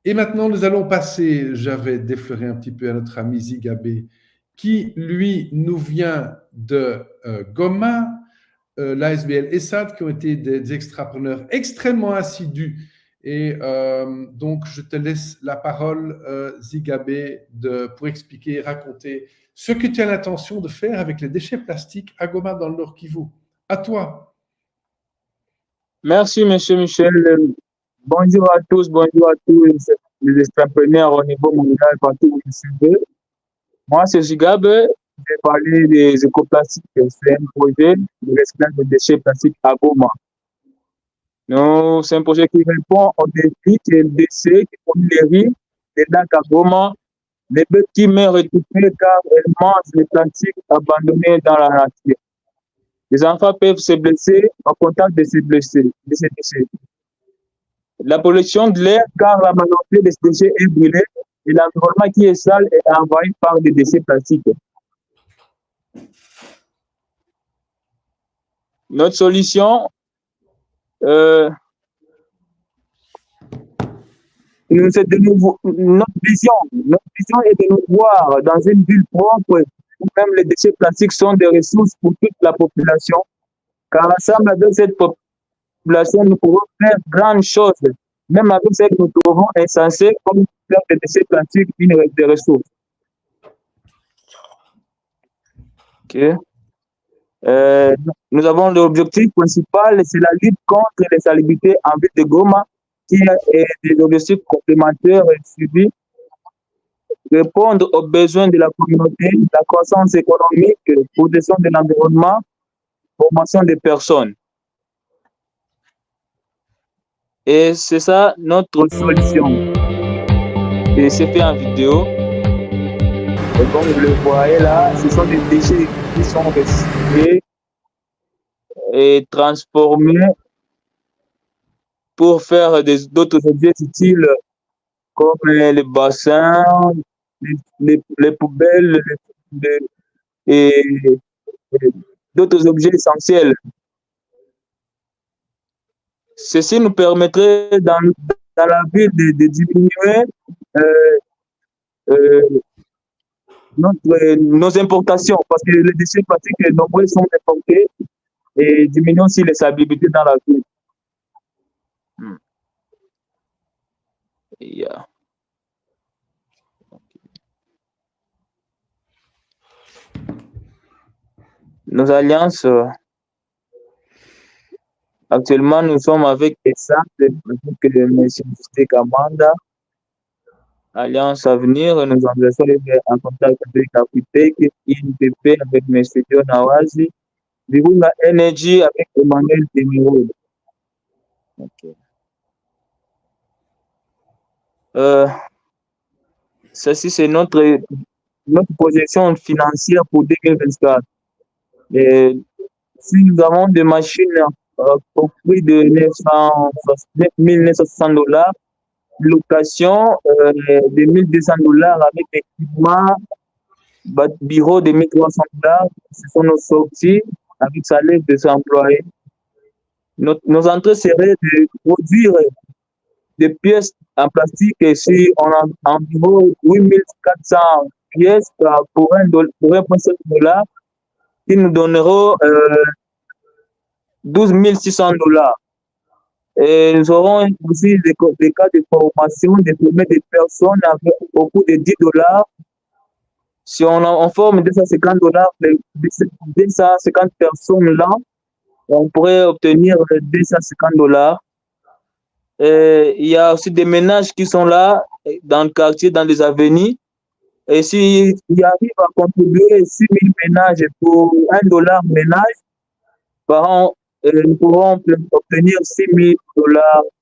Et maintenant, nous allons passer, j'avais défloré un petit peu à notre ami Zigabé, qui, lui, nous vient de Goma, l'ASBL ESAD, qui ont été des extrapreneurs extrêmement assidus. Et donc, je te laisse la parole, Zigabé, pour expliquer, raconter ce que tu as l'intention de faire avec les déchets plastiques à Goma, dans le Nord Kivu. À toi. Merci, Monsieur Michel. Bonjour à tous les entrepreneurs au niveau mondial, partout où vous suivez. Moi, c'est Gigabe. Je vais parler des écoplastiques. C'est un projet de recyclage de déchets plastiques à Goma. C'est un projet qui répond aux défis des déchets qui polluent les riz, les lacs à Goma, les bêtes qui meurent étouffées car elles mangent les plastiques abandonnés dans la nature. Les enfants peuvent se blesser au contact de ces déchets. La pollution de l'air, car la majorité des déchets est brûlée et l'environnement qui est sale est envahi par des déchets plastiques. Notre solution, notre vision est de nous voir dans une ville propre où même les déchets plastiques sont des ressources pour toute la population, car ensemble avec cette population, nous pouvons faire grandes choses. Même avec ce que nous trouvons insensé, comme faire des déchets plastiques des ressources. Okay. Nous avons l'objectif principal, c'est la lutte contre les salubrités en ville de Goma, qui est des objectifs complémentaires suivis, répondre aux besoins de la communauté, la croissance économique, protection de l'environnement, formation des personnes. Et c'est ça notre solution. Et c'est fait en vidéo. Et comme vous le voyez là, ce sont des déchets qui sont recyclés et transformés pour faire d'autres objets utiles comme les bassins, les poubelles et d'autres objets essentiels. Ceci nous permettrait dans la ville de diminuer nos importations, parce que les déchets plastiques nombreux sont importés et diminuer aussi les salubrités dans la ville. Yeah. Nos alliances, actuellement, nous sommes avec les centres, avec M. Justin Kamanda, Alliance Avenir, nous sommes en contact avec Capitec, INPP avec M. John Awazi, Virunga Energy avec Emmanuel Demiro. Okay. Ceci, c'est notre projection financière pour 2024. Et si nous avons des machines au prix de $960, location de $1,200 avec équipement, bureau de $1,300, ce sont nos sorties avec salaire des employés. Nos entrées seraient de produire des pièces en plastique et si on a environ 8 400 pièces pour $1,7, qui nous donneront $12 600. Et nous aurons aussi des cas de formation, de former des personnes avec au coût de $10. Si on forme $250, 250 personnes là, on pourrait obtenir $250. Il y a aussi des ménages qui sont là dans le quartier, dans les avenirs. Et s'il arrive à contribuer 6 000 ménages pour $1 ménage par an, nous pourrons obtenir $6 000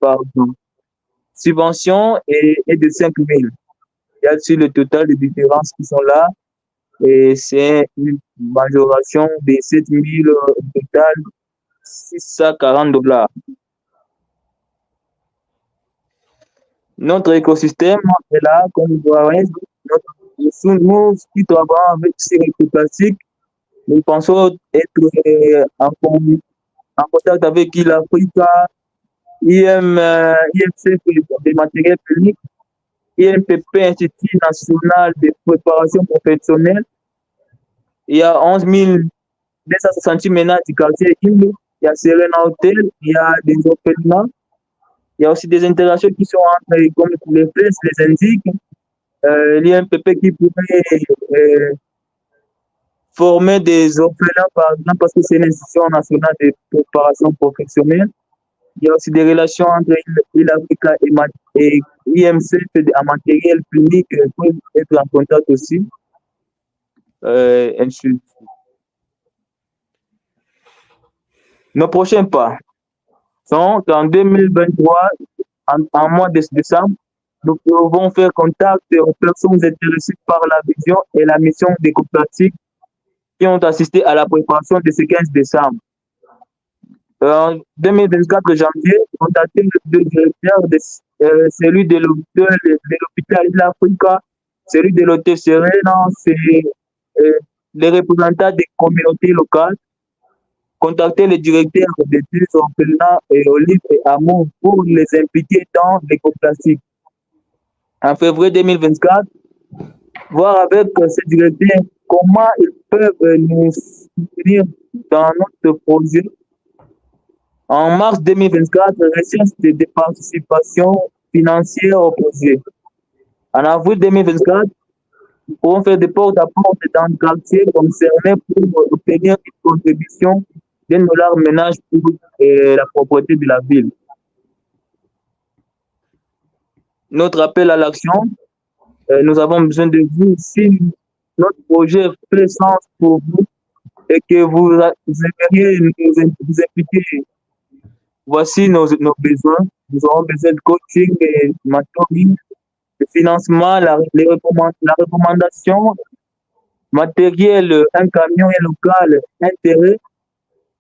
par an. Subvention est de 5 000. Il y a aussi le total de différences qui sont là. Et c'est une majoration de 7 000 au total, $640. Notre écosystème est là, comme vous voyez, nous qui travaillons avec ces plastiques, nous pensons être en contact avec l'Afrique, IMCF des matériels publics, INPP, Institut national de préparation professionnelle. Il y a 11 260 ménages du quartier Île. Il y a Serena Hotel, il y a des orphelinats. Il y a aussi des interactions qui sont entre, comme les flèches les indiquent, l'INPP qui pourrait former des orphelins, par exemple, parce que c'est une institution nationale de préparation professionnelle. Il y a aussi des relations entre l'île Africa et IMC en matériel clinique pour être en contact aussi. Ensuite, nos prochains pas sont en 2023, en mois de décembre, nous pouvons faire contact aux personnes intéressées par la vision et la mission des coopératives qui ont assisté à la préparation de ce 15 décembre. En 2024 janvier, contactez le directeur de celui de l'hôpital de l'Afrique, celui de l'hôtel Serena, c'est les représentants des communautés locales. Contactez le directeur des deux orphelinats et Olive et Amour pour les impliquer dans les coopératives. En février 2024, voir avec ces directeurs comment ils peuvent nous soutenir dans notre projet. En mars 2024, recherche de participation financière au projet. En avril 2024, nous pourrons faire des porte-à-porte dans le quartier concerné pour obtenir une contribution $1 ménage pour la propreté de la ville. Notre appel à l'action, nous avons besoin de vous. Si notre projet fait sens pour vous et que vous aimeriez nous impliquer, voici nos besoins. Nous aurons besoin de coaching, de mentoring, de financement, la recommandation, matériel, un camion local, intérêt,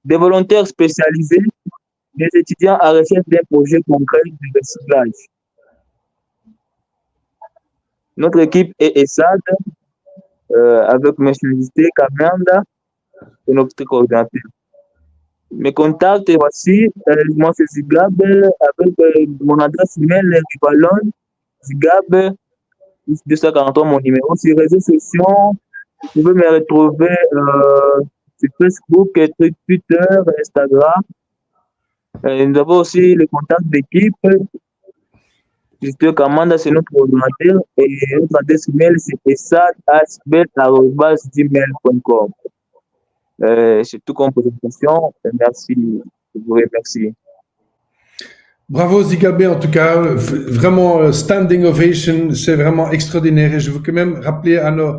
des volontaires spécialisés, des étudiants à recherche d'un projet concret de recyclage. Notre équipe est ESAD avec M. Kamenda et notre coordinateur. Mes contacts, voici, moi c'est Zigab, avec mon adresse email, Rivalon, Zigab, 243, mon numéro. Sur les réseaux sociaux, vous pouvez me retrouver sur Facebook, Twitter, Instagram. Nous avons aussi les contacts d'équipe. Mr. Kamanda, c'est notre coordinateur et notre adresse email, c'est esad@gmail.com. C'est tout comme présentation. Merci. Je vous remercie. Bravo Zigabé, en tout cas, vraiment standing ovation, c'est vraiment extraordinaire. Et je veux quand même rappeler à nos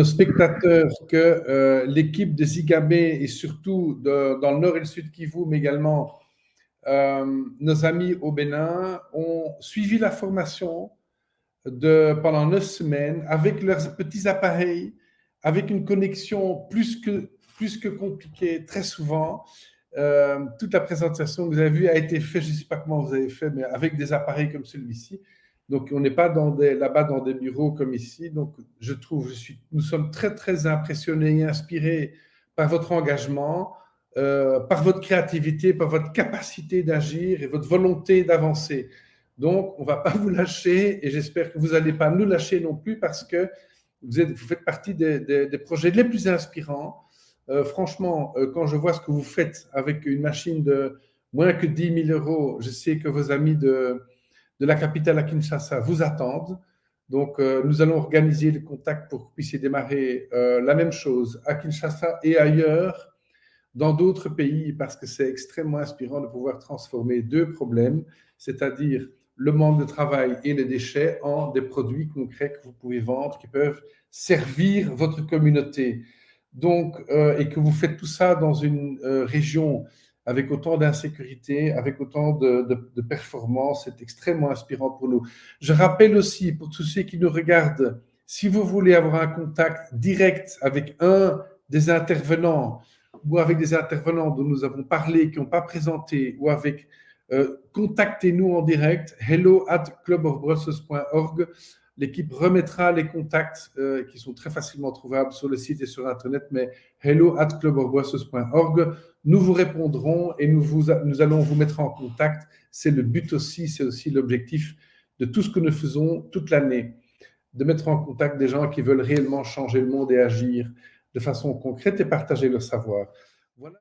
spectateurs que l'équipe de Zigabé et surtout dans le nord et le sud Kivu, mais également nos amis au Bénin ont suivi la formation pendant 9 semaines avec leurs petits appareils, avec une connexion plus que compliquée très souvent. Toute la présentation que vous avez vue a été faite, je ne sais pas comment vous avez fait, mais avec des appareils comme celui-ci. Donc, on n'est pas là-bas dans des bureaux comme ici. Donc, nous sommes très, très impressionnés et inspirés par votre engagement, par votre créativité, par votre capacité d'agir et votre volonté d'avancer. Donc, on ne va pas vous lâcher et j'espère que vous n'allez pas nous lâcher non plus parce que vous faites partie des projets les plus inspirants. Franchement, quand je vois ce que vous faites avec une machine de moins que 10 000 €, je sais que vos amis de la capitale à Kinshasa vous attendent. Donc, nous allons organiser le contact pour que vous puissiez démarrer la même chose à Kinshasa et ailleurs, dans d'autres pays, parce que c'est extrêmement inspirant de pouvoir transformer 2 problèmes, c'est-à-dire le manque de travail et les déchets, en des produits concrets que vous pouvez vendre, qui peuvent servir votre communauté. Donc, et que vous faites tout ça dans une région avec autant d'insécurité, avec autant de performance, c'est extrêmement inspirant pour nous. Je rappelle aussi, pour tous ceux qui nous regardent, si vous voulez avoir un contact direct avec un des intervenants ou avec des intervenants dont nous avons parlé, qui n'ont pas présenté, ou avec, contactez-nous en direct, hello@clubofbrussels.org. L'équipe remettra les contacts qui sont très facilement trouvables sur le site et sur Internet, mais hello@clubofbrussels.org. Nous vous répondrons et nous allons vous mettre en contact. C'est le but aussi, c'est aussi l'objectif de tout ce que nous faisons toute l'année, de mettre en contact des gens qui veulent réellement changer le monde et agir de façon concrète et partager leur savoir. Voilà.